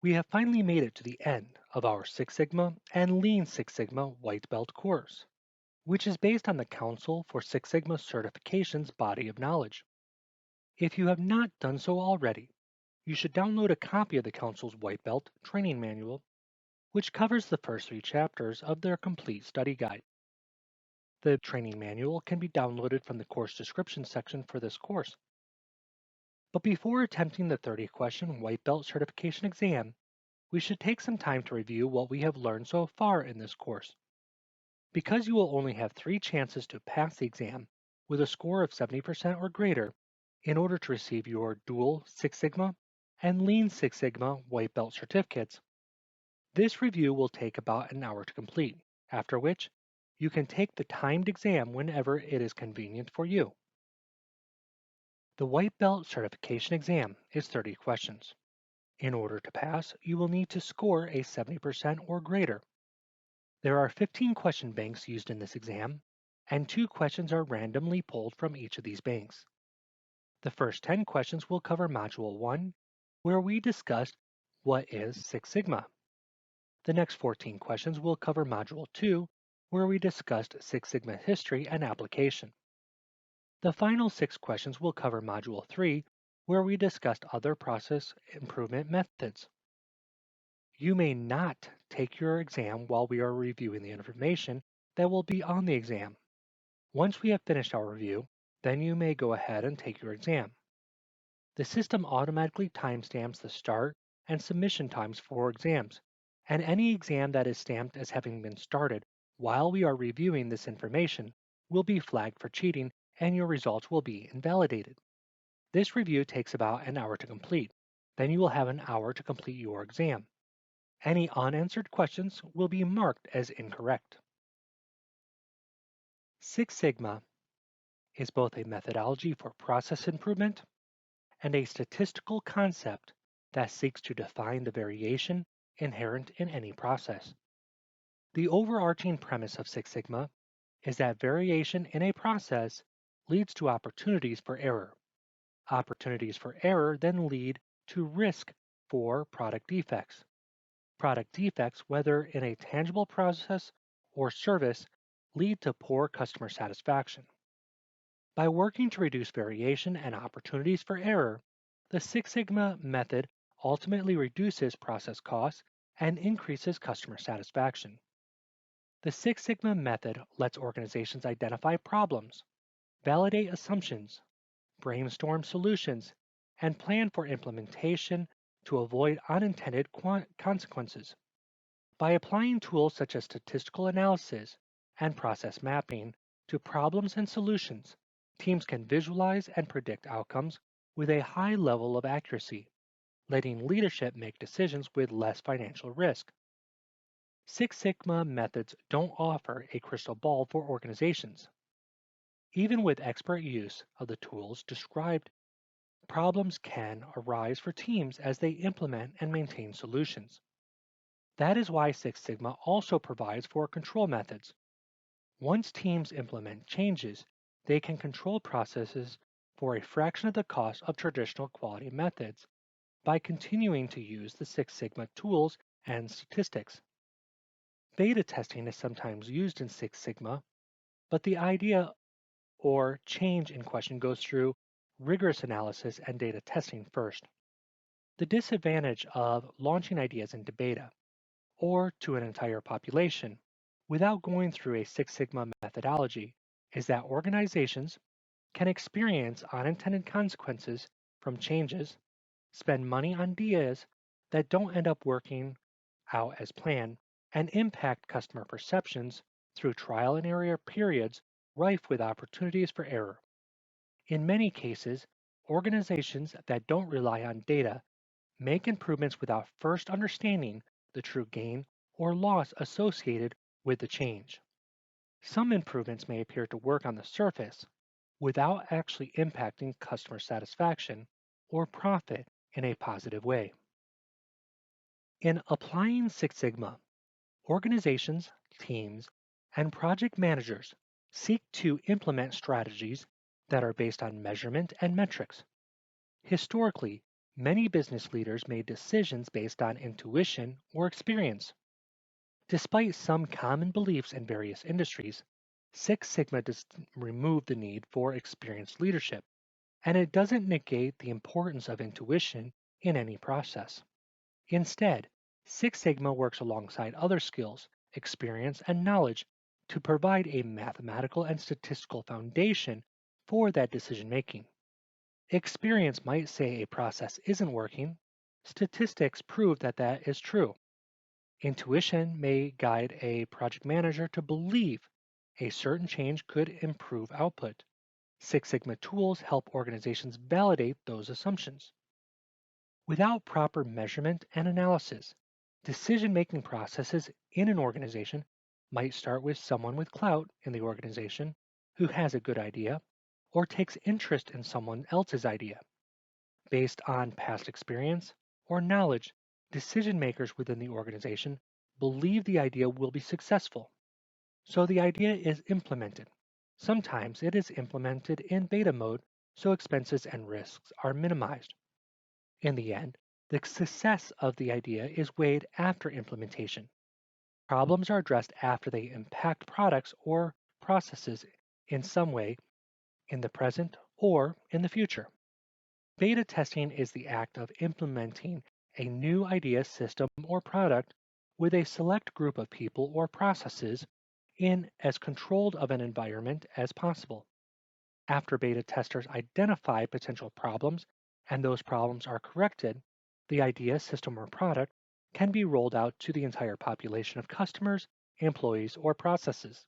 We have finally made it to the end of our Six Sigma and Lean Six Sigma White Belt course, which is based on the Council for Six Sigma Certification's body of knowledge. If you have not done so already, you should download a copy of the Council's White Belt Training Manual, which covers the first 3 chapters of their complete study guide. The training manual can be downloaded from the course description section for this course. But before attempting the 30-question White Belt certification exam, we should take some time to review what we have learned so far in this course. Because you will only have 3 chances to pass the exam with a score of 70% or greater in order to receive your dual Six Sigma and Lean Six Sigma White Belt certificates, this review will take about an hour to complete, after which you can take the timed exam whenever it is convenient for you. The White Belt certification exam is 30 questions. In order to pass, you will need to score a 70% or greater. There are 15 question banks used in this exam, and 2 questions are randomly pulled from each of these banks. The first 10 questions will cover Module 1, where we discussed what is Six Sigma. The next 14 questions will cover Module 2, where we discussed Six Sigma history and application. The final 6 questions will cover Module 3, where we discussed other process improvement methods. You may not take your exam while we are reviewing the information that will be on the exam. Once we have finished our review, then you may go ahead and take your exam. The system automatically timestamps the start and submission times for exams, and any exam that is stamped as having been started while we are reviewing this information will be flagged for cheating and your results will be invalidated. This review takes about an hour to complete. Then you will have an hour to complete your exam. Any unanswered questions will be marked as incorrect. Six Sigma is both a methodology for process improvement and a statistical concept that seeks to define the variation inherent in any process. The overarching premise of Six Sigma is that variation in a process leads to opportunities for error. Opportunities for error then lead to risk for product defects. Product defects, whether in a tangible process or service, lead to poor customer satisfaction. By working to reduce variation and opportunities for error, the Six Sigma method ultimately reduces process costs and increases customer satisfaction. The Six Sigma method lets organizations identify problems, validate assumptions, brainstorm solutions, and plan for implementation to avoid unintended consequences. By applying tools such as statistical analysis and process mapping to problems and solutions, teams can visualize and predict outcomes with a high level of accuracy, letting leadership make decisions with less financial risk. Six Sigma methods don't offer a crystal ball for organizations. Even with expert use of the tools described, problems can arise for teams as they implement and maintain solutions. That is why Six Sigma also provides for control methods. Once teams implement changes, they can control processes for a fraction of the cost of traditional quality methods by continuing to use the Six Sigma tools and statistics. Beta testing is sometimes used in Six Sigma, but the idea or change in question goes through rigorous analysis and data testing first. The disadvantage of launching ideas into beta or to an entire population without going through a Six Sigma methodology is that organizations can experience unintended consequences from changes, spend money on ideas that don't end up working out as planned, and impact customer perceptions through trial and error periods rife with opportunities for error. In many cases, organizations that don't rely on data make improvements without first understanding the true gain or loss associated with the change. Some improvements may appear to work on the surface without actually impacting customer satisfaction or profit in a positive way. In applying Six Sigma, organizations, teams, and project managers seek to implement strategies that are based on measurement and metrics. Historically, many business leaders made decisions based on intuition or experience. Despite some common beliefs in various industries, Six Sigma does remove the need for experienced leadership, and it doesn't negate the importance of intuition in any process. Instead, Six Sigma works alongside other skills, experience, and knowledge to provide a mathematical and statistical foundation for that decision making. Experience might say a process isn't working. Statistics prove that that is true. Intuition may guide a project manager to believe a certain change could improve output. Six Sigma tools help organizations validate those assumptions. Without proper measurement and analysis, decision making processes in an organization might start with someone with clout in the organization who has a good idea or takes interest in someone else's idea. Based on past experience or knowledge, decision makers within the organization believe the idea will be successful. So the idea is implemented. Sometimes it is implemented in beta mode so expenses and risks are minimized. In the end, the success of the idea is weighed after implementation. Problems are addressed after they impact products or processes in some way in the present or in the future. Beta testing is the act of implementing a new idea, system, or product with a select group of people or processes in as controlled of an environment as possible. After beta testers identify potential problems and those problems are corrected, the idea, system, or product can be rolled out to the entire population of customers, employees, or processes.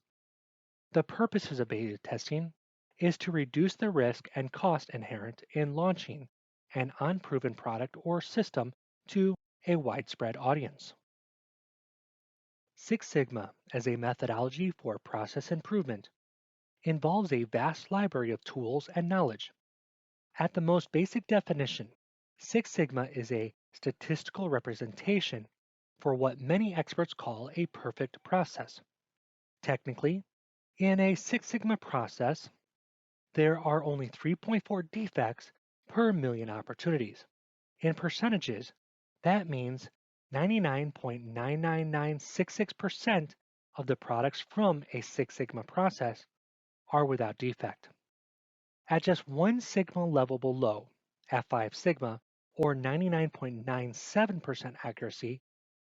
The purposes of beta testing is to reduce the risk and cost inherent in launching an unproven product or system to a widespread audience. Six Sigma as a methodology for process improvement involves a vast library of tools and knowledge. At the most basic definition, Six Sigma is a statistical representation for what many experts call a perfect process. Technically, in a Six Sigma process, there are only 3.4 defects per million opportunities. In percentages, that means 99.99966% of the products from a Six Sigma process are without defect. At just one sigma level below, at 5 sigma, or 99.97% accuracy,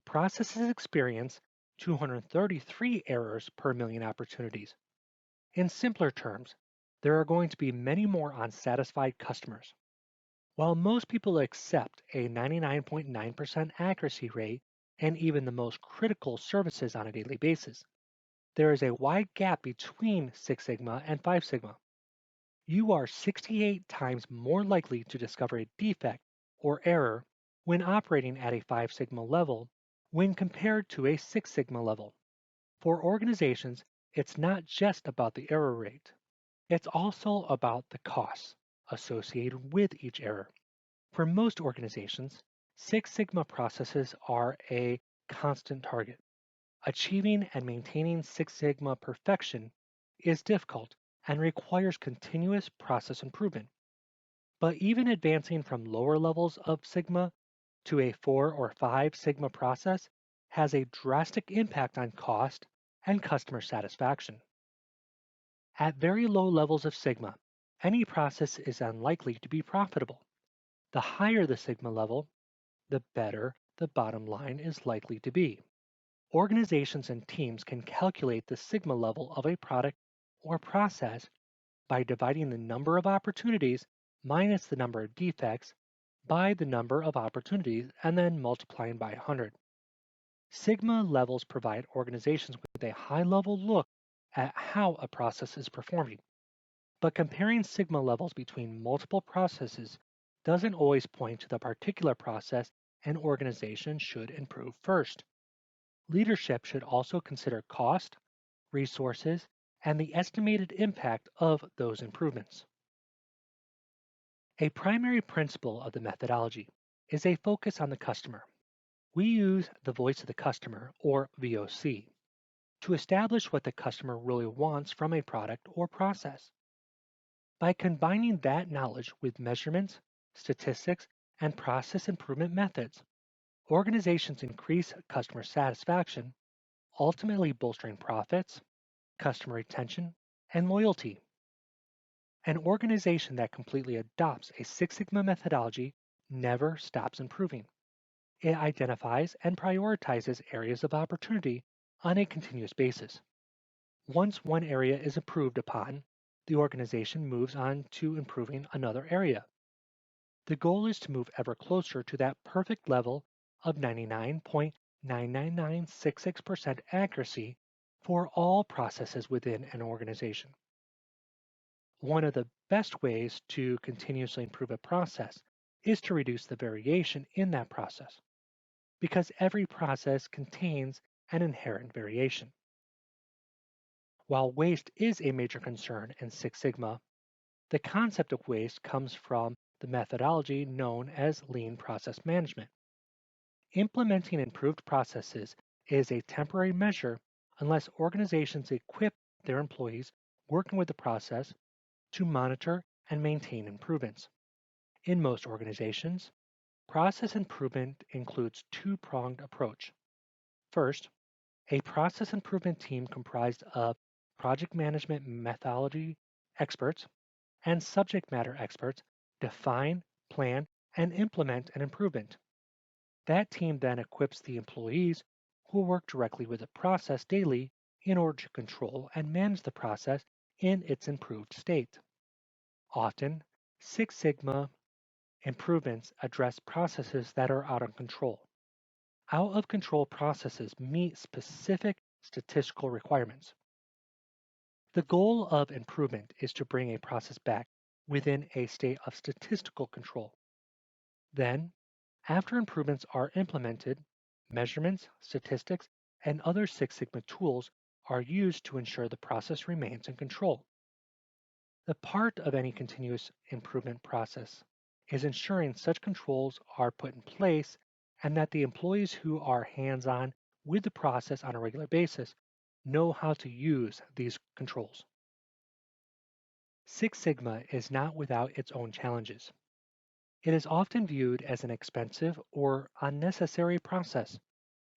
processes experience 233 errors per million opportunities. In simpler terms, there are going to be many more unsatisfied customers. While most people accept a 99.9% accuracy rate and even the most critical services on a daily basis, there is a wide gap between 6 sigma and 5 sigma. You are 68 times more likely to discover a defect or error when operating at a 5 sigma level when compared to a 6 sigma level. For organizations, it's not just about the error rate. It's also about the costs associated with each error. For most organizations, Six Sigma processes are a constant target. Achieving and maintaining Six Sigma perfection is difficult and requires continuous process improvement. But even advancing from lower levels of Sigma to a 4 or 5 Sigma process has a drastic impact on cost and customer satisfaction. At very low levels of Sigma, any process is unlikely to be profitable. The higher the Sigma level, the better the bottom line is likely to be. Organizations and teams can calculate the Sigma level of a product or process by dividing the number of opportunities minus the number of defects by the number of opportunities and then multiplying by 100. Sigma levels provide organizations with a high level look at how a process is performing. But comparing Sigma levels between multiple processes doesn't always point to the particular process an organization should improve first. Leadership should also consider cost, resources, and the estimated impact of those improvements. A primary principle of the methodology is a focus on the customer. We use the voice of the customer, or VOC, to establish what the customer really wants from a product or process. By combining that knowledge with measurements, statistics, and process improvement methods, organizations increase customer satisfaction, ultimately bolstering profits, customer retention, and loyalty. An organization that completely adopts a Six Sigma methodology never stops improving. It identifies and prioritizes areas of opportunity on a continuous basis. Once one area is improved upon, the organization moves on to improving another area. The goal is to move ever closer to that perfect level of 99.99966% accuracy for all processes within an organization. One of the best ways to continuously improve a process is to reduce the variation in that process, because every process contains an inherent variation. While waste is a major concern in Six Sigma, the concept of waste comes from the methodology known as lean process management. Implementing improved processes is a temporary measure unless organizations equip their employees working with the process to monitor and maintain improvements. In most organizations, process improvement includes two-pronged approach. First, a process improvement team comprised of project management methodology experts and subject matter experts define, plan, and implement an improvement. That team then equips the employees who work directly with the process daily in order to control and manage the process in its improved state. Often, Six Sigma improvements address processes that are out of control. Out of control processes meet specific statistical requirements. The goal of improvement is to bring a process back within a state of statistical control. Then, after improvements are implemented, measurements, statistics, and other Six Sigma tools are used to ensure the process remains in control. The part of any continuous improvement process is ensuring such controls are put in place and that the employees who are hands on with the process on a regular basis know how to use these controls. Six Sigma is not without its own challenges. It is often viewed as an expensive or unnecessary process,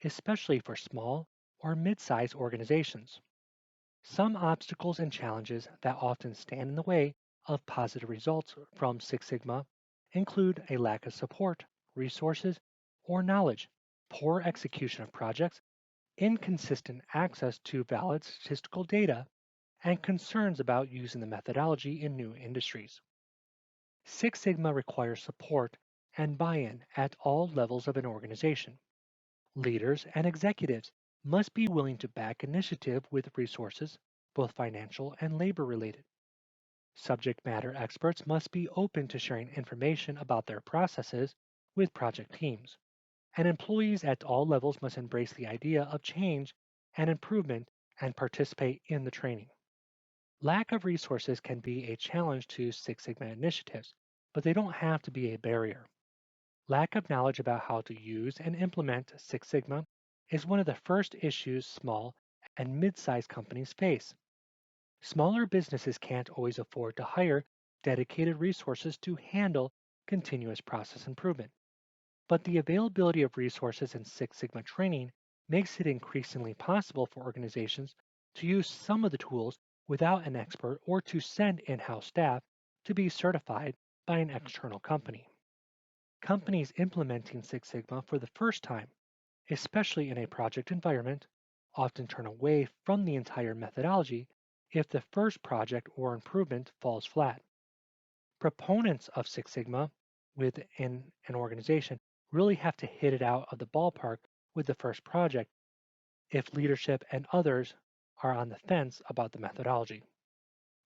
especially for small or mid sized organizations. Some obstacles and challenges that often stand in the way of positive results from Six Sigma include a lack of support, resources, or knowledge, poor execution of projects, inconsistent access to valid statistical data, and concerns about using the methodology in new industries. Six Sigma requires support and buy in at all levels of an organization. Leaders and executives must be willing to back initiative with resources, both financial and labor related. Subject matter experts must be open to sharing information about their processes with project teams. And employees at all levels must embrace the idea of change and improvement and participate in the training. Lack of resources can be a challenge to Six Sigma initiatives, but they don't have to be a barrier. Lack of knowledge about how to use and implement Six Sigma is one of the first issues small and mid sized companies face. Smaller businesses can't always afford to hire dedicated resources to handle continuous process improvement. But the availability of resources in Six Sigma training makes it increasingly possible for organizations to use some of the tools without an expert or to send in house staff to be certified by an external company. Companies implementing Six Sigma for the first time, especially in a project environment, often turn away from the entire methodology if the first project or improvement falls flat. Proponents of Six Sigma within an organization really have to hit it out of the ballpark with the first project if leadership and others are on the fence about the methodology.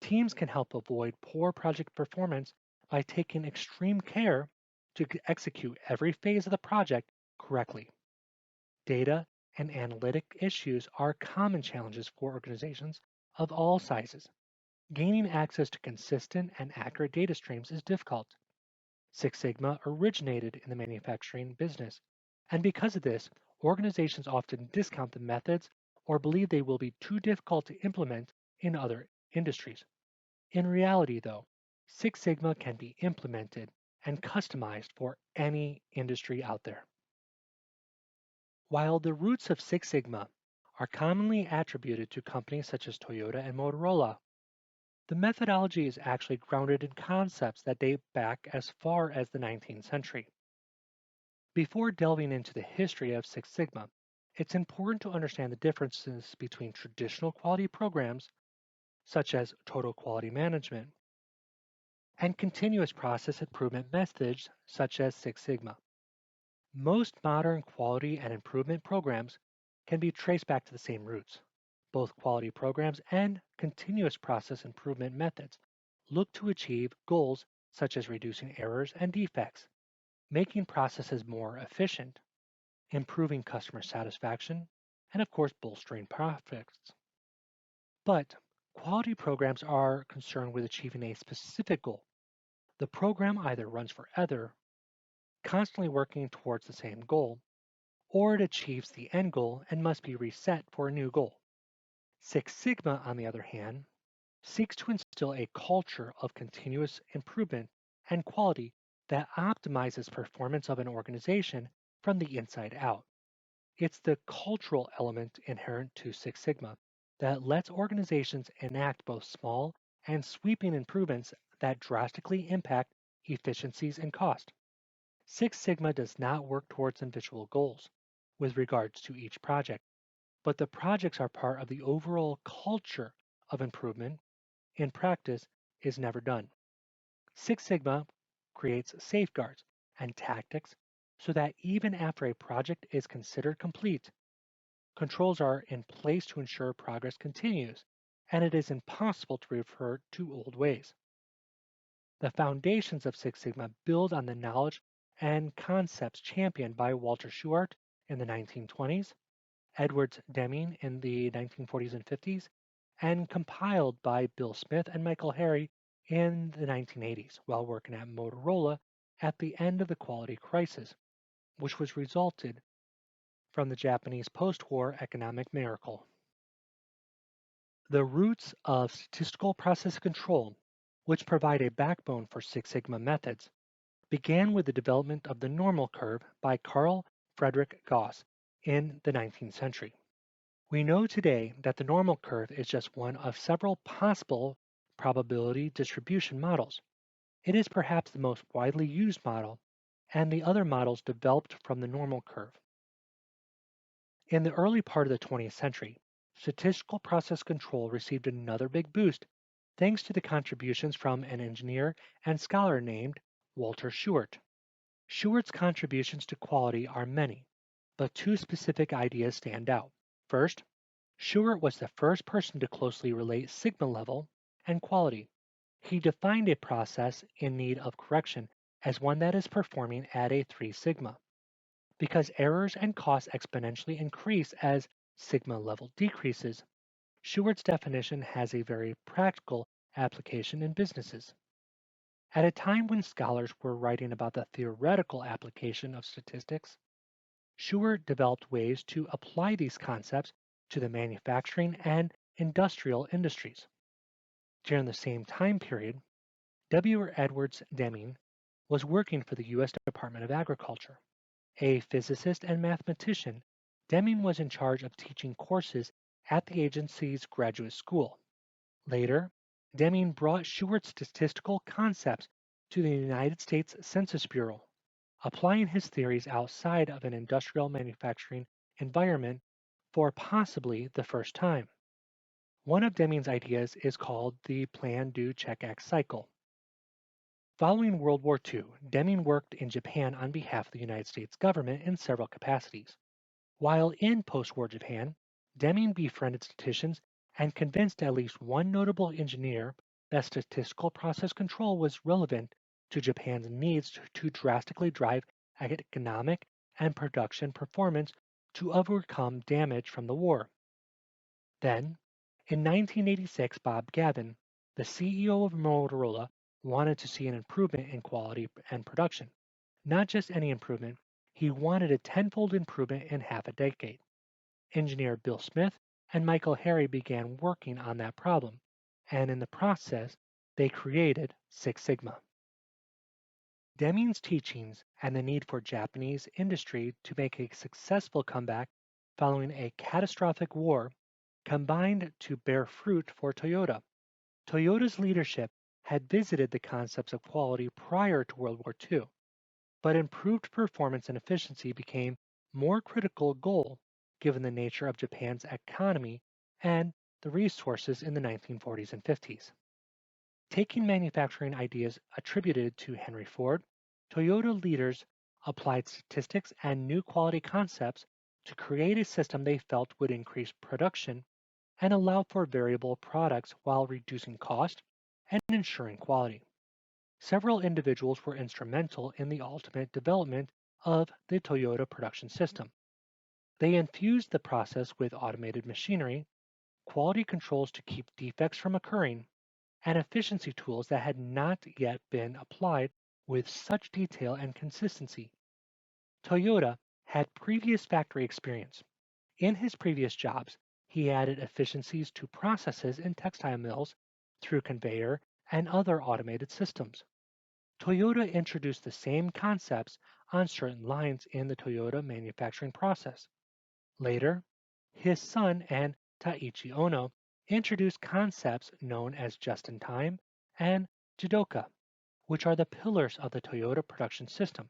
Teams can help avoid poor project performance by taking extreme care to execute every phase of the project correctly. Data and analytic issues are common challenges for organizations of all sizes. Gaining access to consistent and accurate data streams is difficult. Six Sigma originated in the manufacturing business, and because of this, organizations often discount the methods or believe they will be too difficult to implement in other industries. In reality, though, Six Sigma can be implemented and customized for any industry out there. While the roots of Six Sigma are commonly attributed to companies such as Toyota and Motorola, the methodology is actually grounded in concepts that date back as far as the 19th century. Before delving into the history of Six Sigma, it's important to understand the differences between traditional quality programs, such as total quality management, and continuous process improvement methods, such as Six Sigma. Most modern quality and improvement programs can be traced back to the same roots. Both quality programs and continuous process improvement methods look to achieve goals such as reducing errors and defects, making processes more efficient, improving customer satisfaction, and of course, bolstering profits. But quality programs are concerned with achieving a specific goal. The program either runs forever, constantly working towards the same goal, or it achieves the end goal and must be reset for a new goal. Six Sigma, on the other hand, seeks to instill a culture of continuous improvement and quality that optimizes performance of an organization from the inside out. It's the cultural element inherent to Six Sigma that lets organizations enact both small and sweeping improvements that drastically impact efficiencies and cost. Six Sigma does not work towards individual goals with regards to each project, but the projects are part of the overall culture of improvement in practice is never done. Six Sigma creates safeguards and tactics so that even after a project is considered complete, controls are in place to ensure progress continues, and it is impossible to revert to old ways. The foundations of Six Sigma build on the knowledge and concepts championed by Walter Shewhart in the 1920s, Edwards Deming in the 1940s and 50s, and compiled by Bill Smith and Michael Harry in the 1980s while working at Motorola at the end of the quality crisis, which was resulted from the Japanese post-war economic miracle. The roots of statistical process control, which provide a backbone for Six Sigma methods, began with the development of the normal curve by Carl Friedrich Gauss in the 19th century. We know today that the normal curve is just one of several possible probability distribution models. It is perhaps the most widely used model, and the other models developed from the normal curve. In the early part of the 20th century, statistical process control received another big boost thanks to the contributions from an engineer and scholar named Walter Shewhart. Shewhart's contributions to quality are many, but two specific ideas stand out. First, Shewhart was the first person to closely relate sigma level and quality. He defined a process in need of correction as one that is performing at a 3 sigma. Because errors and costs exponentially increase as sigma level decreases, Shewhart's definition has a very practical application in businesses. At a time when scholars were writing about the theoretical application of statistics, Shewhart developed ways to apply these concepts to the manufacturing and industrial industries. During the same time period, W. Edwards Deming was working for the U.S. Department of Agriculture. A physicist and mathematician, Deming was in charge of teaching courses at the agency's graduate school. Later, Deming brought Shewhart's statistical concepts to the United States Census Bureau, applying his theories outside of an industrial manufacturing environment for possibly the first time. One of Deming's ideas is called the Plan, Do, Check, Act cycle. Following World War II, Deming worked in Japan on behalf of the United States government in several capacities. While in post-war Japan, Deming befriended statisticians and convinced at least one notable engineer that statistical process control was relevant to Japan's needs to drastically drive economic and production performance to overcome damage from the war. Then, in 1986, Bob Gavin, the CEO of Motorola, wanted to see an improvement in quality and production. Not just any improvement, he wanted a tenfold improvement in half a decade. Engineer Bill Smith and Michael Harry began working on that problem, and in the process, They created Six Sigma. Deming's teachings and the need for Japanese industry to make a successful comeback following a catastrophic war combined to bear fruit for Toyota. Toyota's leadership had visited the concepts of quality prior to World War II, but improved performance and efficiency became more critical goal given the nature of Japan's economy and the resources in the 1940s and 50s. Taking manufacturing ideas attributed to Henry Ford, Toyota leaders applied statistics and new quality concepts to create a system they felt would increase production and allow for variable products while reducing cost and ensuring quality. Several individuals were instrumental in the ultimate development of the Toyota production system. They infused the process with automated machinery, quality controls to keep defects from occurring, and efficiency tools that had not yet been applied with such detail and consistency. Toyota had previous factory experience. In his previous jobs, he added efficiencies to processes in textile mills through conveyor and other automated systems. Toyota introduced the same concepts on certain lines in the Toyota manufacturing process. Later, his son and Taiichi Ono introduced concepts known as just-in-time and Jidoka, which are the pillars of the Toyota production system.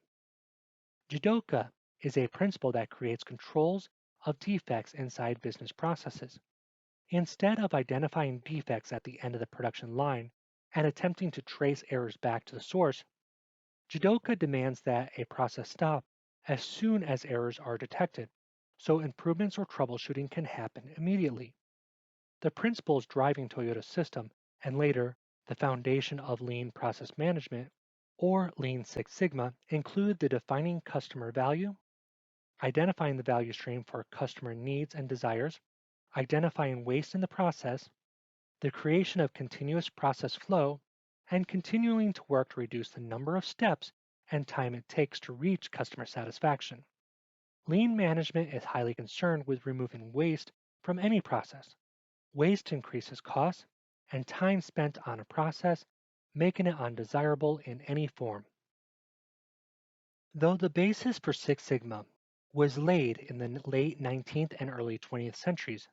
Jidoka is a principle that creates controls of defects inside business processes. Instead of identifying defects at the end of the production line and attempting to trace errors back to the source, Jidoka demands that a process stop as soon as errors are detected, so improvements or troubleshooting can happen immediately. The principles driving Toyota's system and later the foundation of lean process management or Lean Six Sigma include the defining customer value, identifying the value stream for customer needs and desires, identifying waste in the process, the creation of continuous process flow, and continuing to work to reduce the number of steps and time it takes to reach customer satisfaction. Lean management is highly concerned with removing waste from any process. Waste increases costs and time spent on a process, making it undesirable in any form. Though the basis for Six Sigma was laid in the late 19th and early 20th centuries,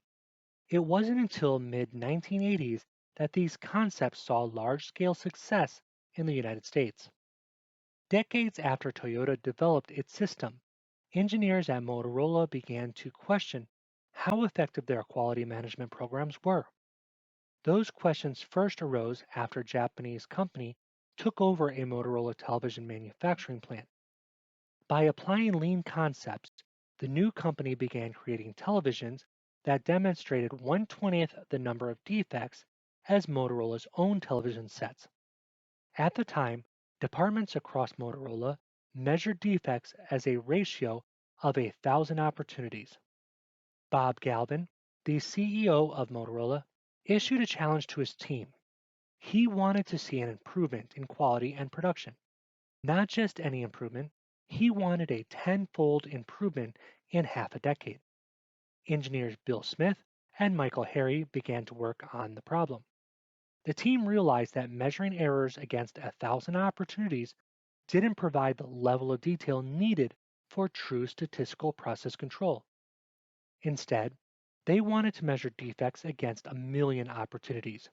it wasn't until mid-1980s that these concepts saw large-scale success in the United States. Decades after Toyota developed its system, engineers at Motorola began to question how effective their quality management programs were. Those questions first arose after a Japanese company took over a Motorola television manufacturing plant. By applying lean concepts, the new company began creating televisions that demonstrated 1/20th the number of defects as Motorola's own television sets. At the time, departments across Motorola measured defects as a ratio of 1,000 opportunities. Bob Galvin, the CEO of Motorola, issued a challenge to his team. He wanted to see an improvement in quality and production. Not just any improvement, he wanted a tenfold improvement in half a decade. Engineers Bill Smith and Michael Harry began to work on the problem. The team realized that measuring errors against 1,000 opportunities didn't provide the level of detail needed for true statistical process control. Instead, they wanted to measure defects against 1,000,000 opportunities.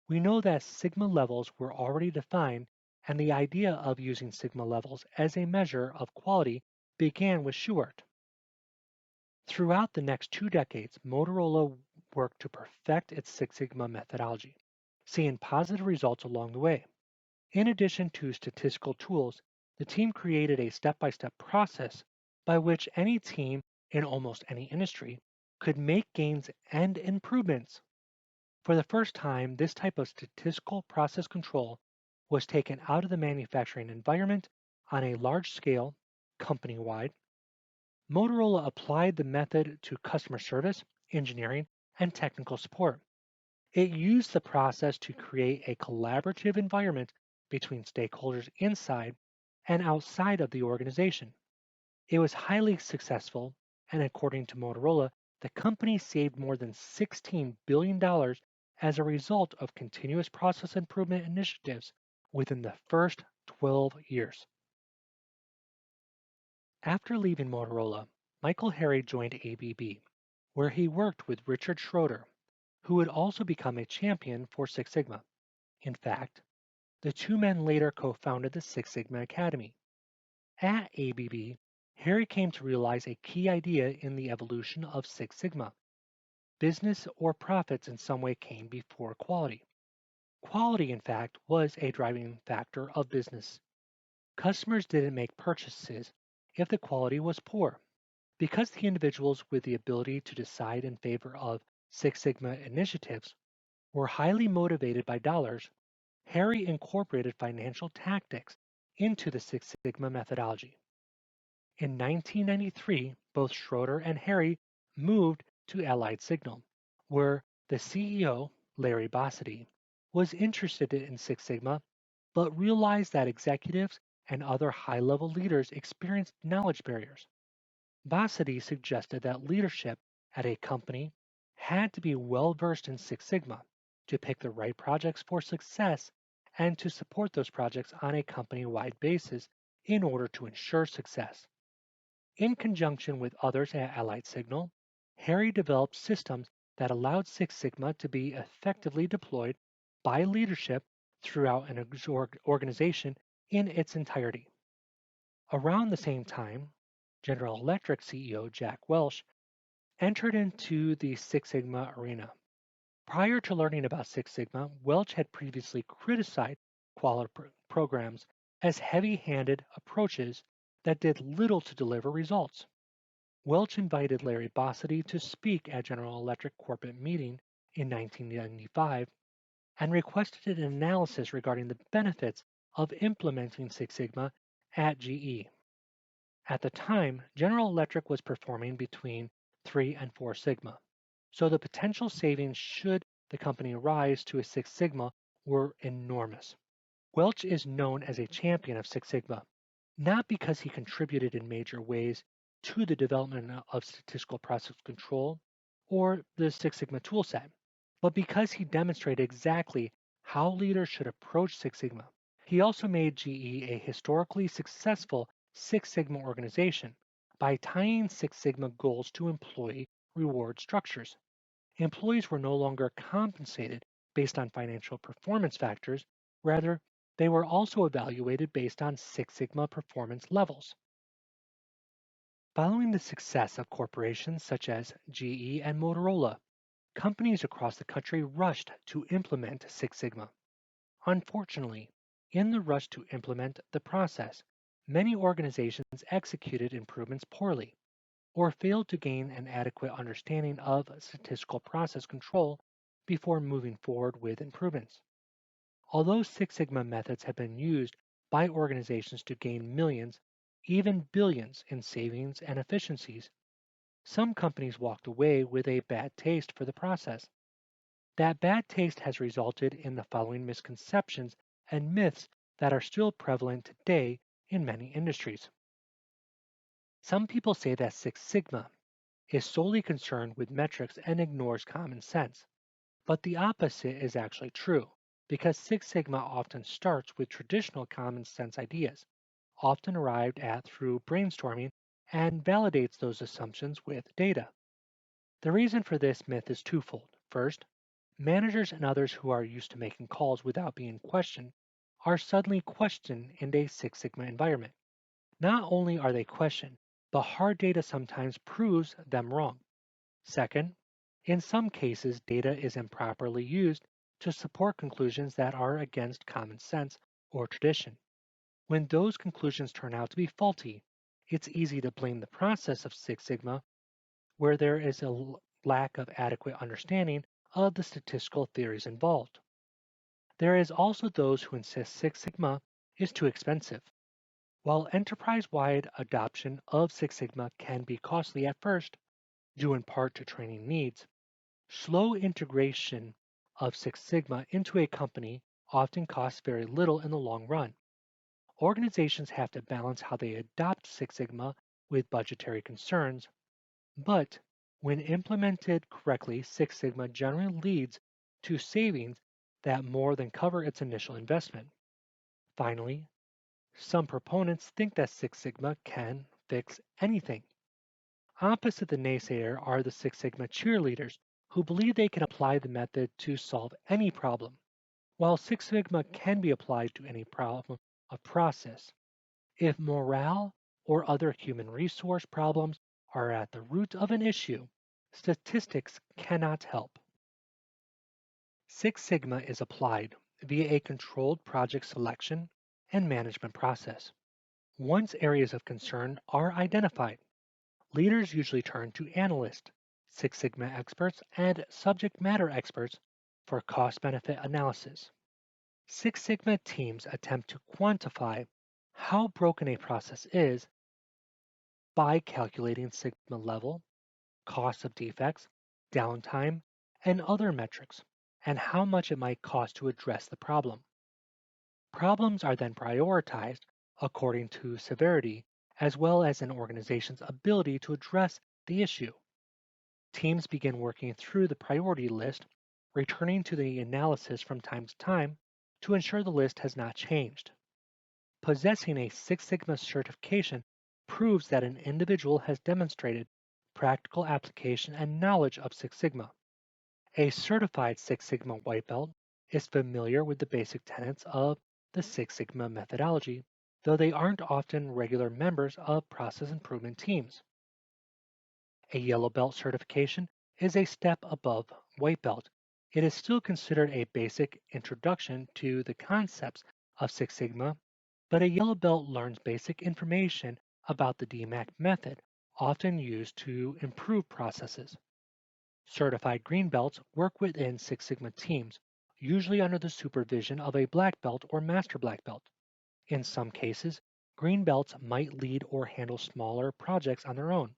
We know that sigma levels were already defined, and the idea of using sigma levels as a measure of quality began with Shewhart. Throughout the next 2 decades, Motorola worked to perfect its Six Sigma methodology, seeing positive results along the way. In addition to statistical tools, the team created a step-by-step process by which any team in almost any industry could make gains and improvements. For the first time, this type of statistical process control was taken out of the manufacturing environment on a large scale, company-wide. Motorola applied the method to customer service, engineering, and technical support. It used the process to create a collaborative environment between stakeholders inside and outside of the organization. It was highly successful, and according to Motorola, the company saved more than $16 billion as a result of continuous process improvement initiatives within the first 12 years. After leaving Motorola, Michael Harry joined ABB, where he worked with Richard Schroeder, who would also become a champion for Six Sigma. In fact, the two men later co-founded the Six Sigma Academy. At ABB, Harry came to realize a key idea in the evolution of Six Sigma. Business or profits in some way came before quality. Quality, in fact, was a driving factor of business. Customers didn't make purchases if the quality was poor. Because the individuals with the ability to decide in favor of Six Sigma initiatives were highly motivated by dollars, Harry incorporated financial tactics into the Six Sigma methodology. In 1993, both Schroeder and Harry moved to Allied Signal, where the CEO, Larry Bossidy, was interested in Six Sigma, but realized that executives and other high-level leaders experienced knowledge barriers. Bossidy suggested that leadership at a company had to be well versed in Six Sigma to pick the right projects for success and to support those projects on a company wide basis in order to ensure success. In conjunction with others at Allied Signal, Harry developed systems that allowed Six Sigma to be effectively deployed by leadership throughout an organization in its entirety. Around the same time, General Electric CEO Jack Welch entered into the Six Sigma arena. Prior to learning about Six Sigma, Welch had previously criticized quality programs as heavy-handed approaches that did little to deliver results. Welch invited Larry Bossidy to speak at General Electric corporate meeting in 1995 and requested an analysis regarding the benefits of implementing Six Sigma at GE. At the time, General Electric was performing between 3 and 4 sigma, so the potential savings should the company rise to a Six Sigma were enormous. Welch is known as a champion of Six Sigma, not because he contributed in major ways to the development of statistical process control or the Six Sigma toolset, but because he demonstrated exactly how leaders should approach Six Sigma. He also made GE a historically successful Six Sigma organization by tying Six Sigma goals to employee reward structures. Employees were no longer compensated based on financial performance factors, rather, they were also evaluated based on Six Sigma performance levels. Following the success of corporations such as GE and Motorola, companies across the country rushed to implement Six Sigma. Unfortunately, in the rush to implement the process, many organizations executed improvements poorly or failed to gain an adequate understanding of statistical process control before moving forward with improvements. Although Six Sigma methods have been used by organizations to gain millions, even billions in savings and efficiencies, some companies walked away with a bad taste for the process. That bad taste has resulted in the following misconceptions and myths that are still prevalent today in many industries. Some people say that Six Sigma is solely concerned with metrics and ignores common sense. But the opposite is actually true, because Six Sigma often starts with traditional common sense ideas, often arrived at through brainstorming, and validates those assumptions with data. The reason for this myth is twofold. First, managers and others who are used to making calls without being questioned are suddenly questioned in a Six Sigma environment. Not only are they questioned, but hard data sometimes proves them wrong. Second, in some cases, data is improperly used to support conclusions that are against common sense or tradition. When those conclusions turn out to be faulty, it's easy to blame the process of Six Sigma where there is a lack of adequate understanding of the statistical theories involved. There is also those who insist Six Sigma is too expensive. While enterprise-wide adoption of Six Sigma can be costly at first, due in part to training needs, slow integration of Six Sigma into a company often costs very little in the long run. Organizations have to balance how they adopt Six Sigma with budgetary concerns, but when implemented correctly, Six Sigma generally leads to savings that more than cover its initial investment. Finally, some proponents think that Six Sigma can fix anything. Opposite the naysayer are the Six Sigma cheerleaders who believe they can apply the method to solve any problem. While Six Sigma can be applied to any problem of process, if morale or other human resource problems are at the root of an issue, statistics cannot help. Six Sigma is applied via a controlled project selection and management process. Once areas of concern are identified, leaders usually turn to analysts, Six Sigma experts, and subject matter experts for cost benefit analysis. Six Sigma teams attempt to quantify how broken a process is by calculating Sigma level, cost of defects, downtime, and other metrics, and how much it might cost to address the problem. Problems are then prioritized according to severity as well as an organization's ability to address the issue. Teams begin working through the priority list, returning to the analysis from time to time to ensure the list has not changed. Possessing a Six Sigma certification proves that an individual has demonstrated practical application and knowledge of Six Sigma. A certified Six Sigma white belt is familiar with the basic tenets of the Six Sigma methodology, though they aren't often regular members of process improvement teams. A yellow belt certification is a step above white belt. It is still considered a basic introduction to the concepts of Six Sigma, but a yellow belt learns basic information about the DMAC method, often used to improve processes. Certified green belts work within Six Sigma teams, usually under the supervision of a black belt or master black belt. In some cases, green belts might lead or handle smaller projects on their own.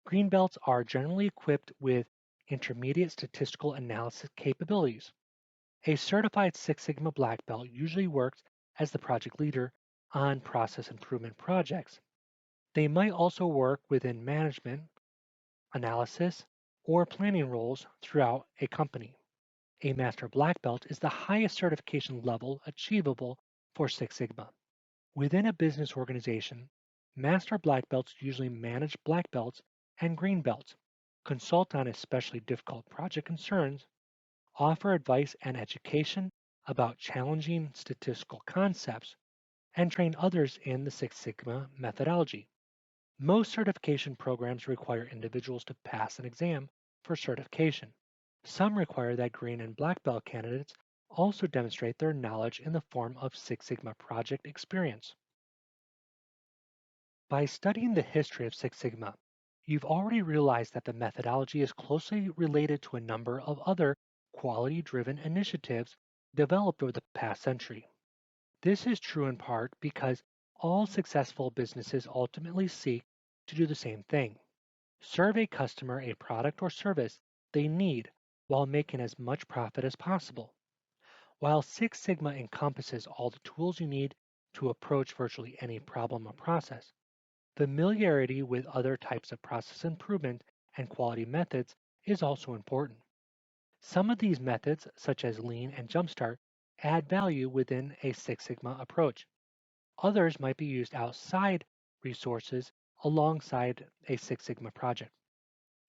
Green belts are generally equipped with intermediate statistical analysis capabilities. A certified Six Sigma black belt usually works as the project leader on process improvement projects. They might also work within management, analysis, or planning roles throughout a company. A Master Black Belt is the highest certification level achievable for Six Sigma. Within a business organization, Master Black Belts usually manage black belts and green belts, consult on especially difficult project concerns, offer advice and education about challenging statistical concepts, and train others in the Six Sigma methodology. Most certification programs require individuals to pass an exam for certification. Some require that green and black belt candidates also demonstrate their knowledge in the form of Six Sigma project experience. By studying the history of Six Sigma, you've already realized that the methodology is closely related to a number of other quality-driven initiatives developed over the past century. This is true in part because all successful businesses ultimately seek to do the same thing: serve a customer a product or service they need while making as much profit as possible. While Six Sigma encompasses all the tools you need to approach virtually any problem or process, familiarity with other types of process improvement and quality methods is also important. Some of these methods, such as Lean and Jumpstart, add value within a Six Sigma approach. Others might be used outside resources alongside a Six Sigma project.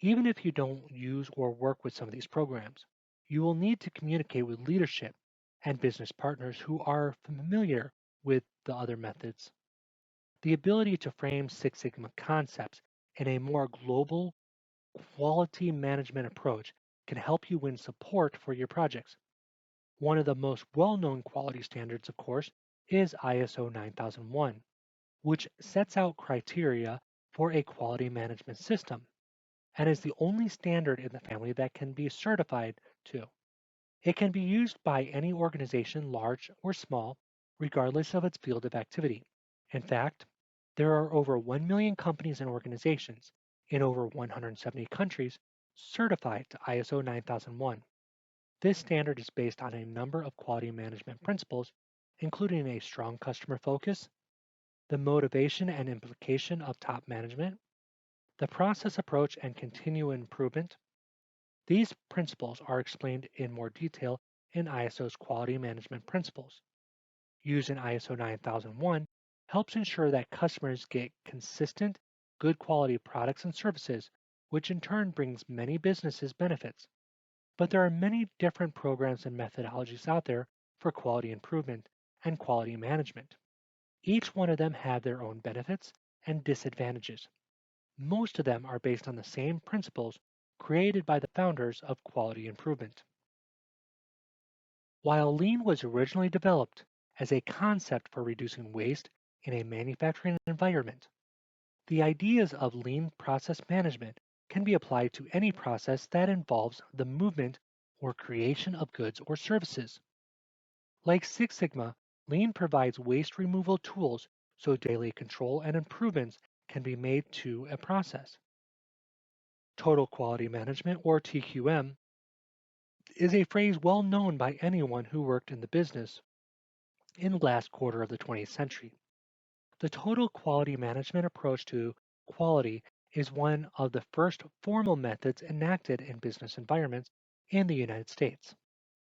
Even if you don't use or work with some of these programs, you will need to communicate with leadership and business partners who are familiar with the other methods. The ability to frame Six Sigma concepts in a more global quality management approach can help you win support for your projects. One of the most well-known quality standards, of course, is ISO 9001, which sets out criteria for a quality management system and is the only standard in the family that can be certified to. It can be used by any organization, large or small, regardless of its field of activity. In fact, there are over 1 million companies and organizations in over 170 countries certified to ISO 9001. This standard is based on a number of quality management principles, including a strong customer focus, the motivation and implication of top management, the process approach and continuous improvement, These principles are explained in more detail in ISO's quality management principles. Used in ISO 9001 helps ensure that customers get consistent, good quality products and services, which in turn brings many businesses benefits. But there are many different programs and methodologies out there for quality improvement and quality management. Each one of them have their own benefits and disadvantages. Most of them are based on the same principles created by the founders of quality improvement. While lean was originally developed as a concept for reducing waste in a manufacturing environment, the ideas of lean process management can be applied to any process that involves the movement or creation of goods or services. Like Six Sigma, lean provides waste removal tools so daily control and improvements can be made to a process. Total quality management, or TQM, is a phrase well known by anyone who worked in the business in the last quarter of the 20th century. The total quality management approach to quality is one of the first formal methods enacted in business environments in the United States.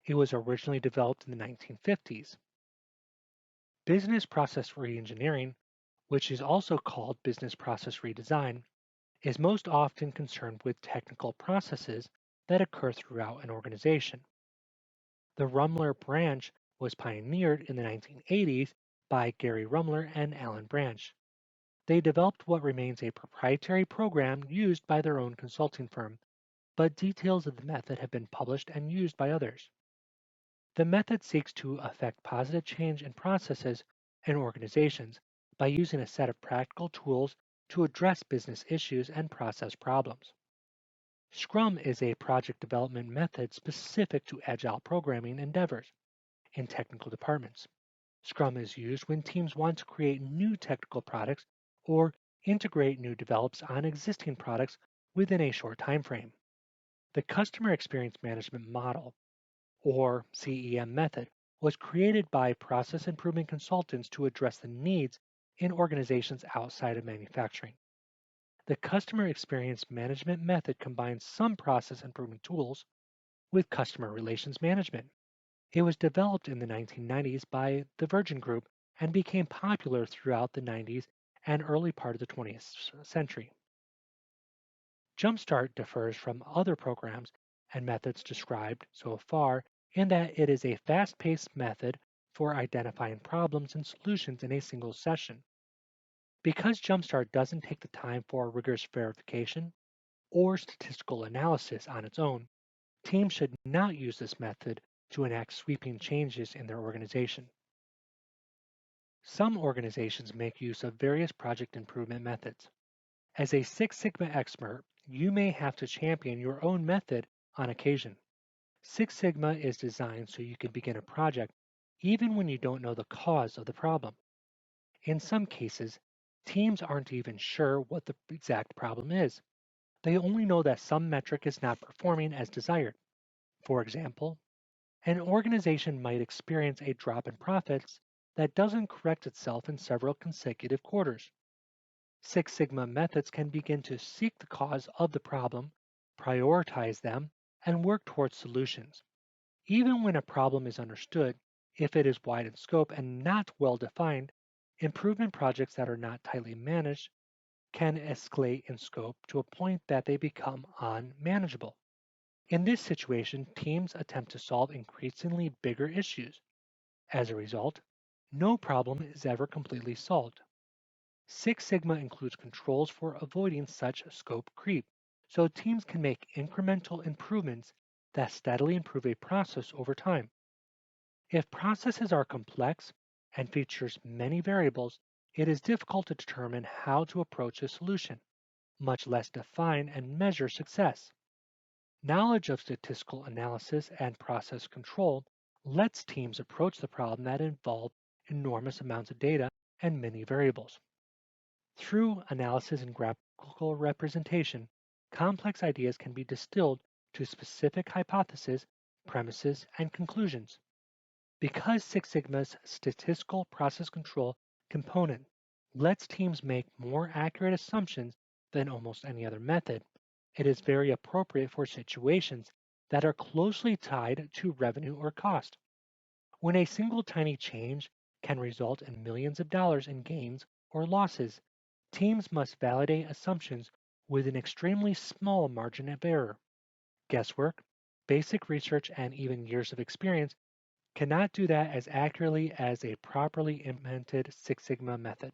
It was originally developed in the 1950s. Business process reengineering, which is also called business process redesign, is most often concerned with technical processes that occur throughout an organization. The Rumler branch was pioneered in the 1980s by Gary Rumler and Alan Branch. They developed what remains a proprietary program used by their own consulting firm, but details of the method have been published and used by others. The method seeks to affect positive change in processes and organizations by using a set of practical tools to address business issues and process problems. Scrum is a project development method specific to agile programming endeavors in technical departments. Scrum is used when teams want to create new technical products or integrate new develops on existing products within a short time frame. The Customer Experience Management Model, or CEM method, was created by process improvement consultants to address the needs in organizations outside of manufacturing. The Customer Experience Management method combines some process improvement tools with customer relations management. It was developed in the 1990s by the Virgin Group and became popular throughout the 90s and early part of the 20th century. Jumpstart differs from other programs and methods described so far in that it is a fast-paced method for identifying problems and solutions in a single session. Because Jumpstart doesn't take the time for rigorous verification or statistical analysis on its own, teams should not use this method to enact sweeping changes in their organization. Some organizations make use of various project improvement methods. As a Six Sigma expert, you may have to champion your own method on occasion. Six Sigma is designed so you can begin a project even when you don't know the cause of the problem. In some cases, teams aren't even sure what the exact problem is. They only know that some metric is not performing as desired. For example, an organization might experience a drop in profits that doesn't correct itself in several consecutive quarters. Six Sigma methods can begin to seek the cause of the problem, prioritize them, and work towards solutions. Even when a problem is understood, if it is wide in scope and not well defined, improvement projects that are not tightly managed can escalate in scope to a point that they become unmanageable. In this situation, teams attempt to solve increasingly bigger issues. As a result, no problem is ever completely solved. Six Sigma includes controls for avoiding such scope creep, so teams can make incremental improvements that steadily improve a process over time. If processes are complex and features many variables, it is difficult to determine how to approach a solution, much less define and measure success. Knowledge of statistical analysis and process control lets teams approach the problem that involve enormous amounts of data and many variables. Through analysis and graphical representation, complex ideas can be distilled to specific hypotheses, premises, and conclusions. Because Six Sigma's statistical process control component lets teams make more accurate assumptions than almost any other method, It is very appropriate for situations that are closely tied to revenue or cost. When a single tiny change can result in millions of dollars in gains or losses, teams must validate assumptions with an extremely small margin of error. Guesswork, basic research, and even years of experience cannot do that as accurately as a properly implemented Six Sigma method.